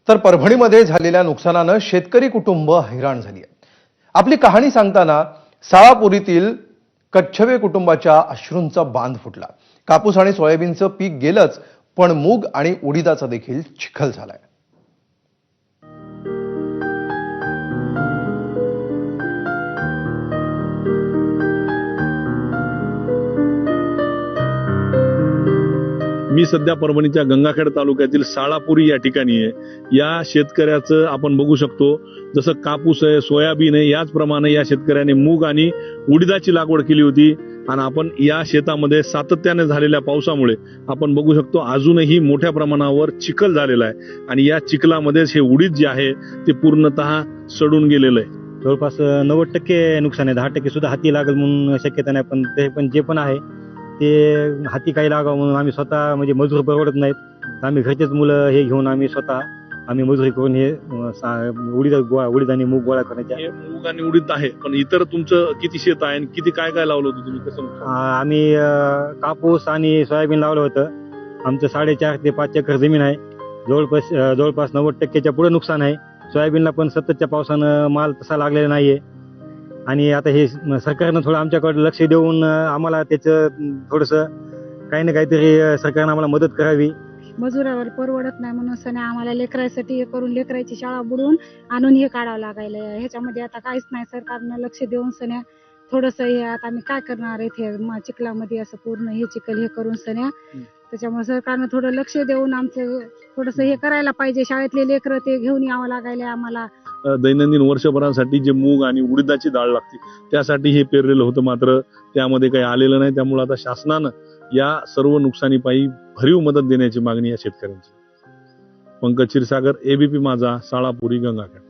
तर परभणीमध्ये झालेल्या नुकसानानं शेतकरी कुटुंब हैराण झाली आहे। आपली कहाणी सांगताना साळापुरीतील कच्छवे कुटुंबाच्या अश्रूंचा बांध फुटला। कापूस आणि सोयाबीनचं पीक गेलंच, पण मूग आणि उडीदाचा देखील चिखल झालाय। मी सध्या परभणीच्या गंगाखेड तालुक्यातील साळापुरी या ठिकाणी आहे। या शेतकऱ्याचं आपण बघू शकतो, जसं कापूस आहे, सोयाबीन आहे, याचप्रमाणे या शेतकऱ्याने मूग आणि उडीदाची लागवड केली होती। आणि आपण या शेतामध्ये सातत्याने झालेल्या पावसामुळे आपण बघू शकतो अजूनही मोठ्या प्रमाणावर चिखल झालेला आहे आणि या चिखलामध्येच हे उडीद जे आहे ते पूर्णतः सडून गेलेलं आहे। जवळपास 90% नुकसान आहे। 10% सुद्धा हाती लागेल म्हणून शक्यता नाही, पण ते पण जे पण आहे ते हाती काही लागावं म्हणून आम्ही स्वतः म्हणजे मजूर परवडत नाहीत, आम्ही घरचेच मुलं हे घेऊन आम्ही मजुरी करून हे उडीद आणि मूग गोळा करायचे। हे मूग आणि उडीद आहे, पण इतर तुमचं किती शेत आहे आणि किती काय काय लावलं होतं तुम्ही, कसं? आम्ही कापूस आणि सोयाबीन लावलं होतं। आमचं 4.5 ते 5 एकर जमीन आहे। जवळपास 90%च्या पुढे नुकसान आहे। सोयाबीनला पण सततच्या पावसानं माल तसा लागलेला नाहीये आणि आता हे सरकारनं थोडं आमच्याकडे लक्ष देऊन आम्हाला त्याचं थोडंसं काही ना काहीतरी सरकारनं आम्हाला मदत करावी। मजुरावर परवडत नाही म्हणून सने आम्हाला लेकरासाठी हे करून लेकराची शाळा बुडवून आणून हे काढावं लागायला। ह्याच्यामध्ये आता काहीच नाही, सरकारनं लक्ष देऊन सन्या थोडंसं हे आता आम्ही काय करणार इथे चिखलामध्ये असं पूर्ण हे चिखल हे करून सन्या, त्याच्यामुळे सरकारनं थोडं लक्ष देऊन आमचं थोडंसं हे करायला पाहिजे। शाळेतले लेकरं ते घेऊन यावं लागायला आम्हाला। दैनंदिन वर्षभरासाठी जे मूग आणि उडीदाची डाळ लागते त्यासाठी हे पेरलेलं होतं, मात्र त्यामध्ये काही आलेलं नाही। त्यामुळे आता शासनानं या सर्व नुकसानीपायी भरीव मदत देण्याची मागणी या शेतकऱ्यांची। पंकज क्षीरसागर, एबीपी माझा, साळापुरी, गंगाखेड।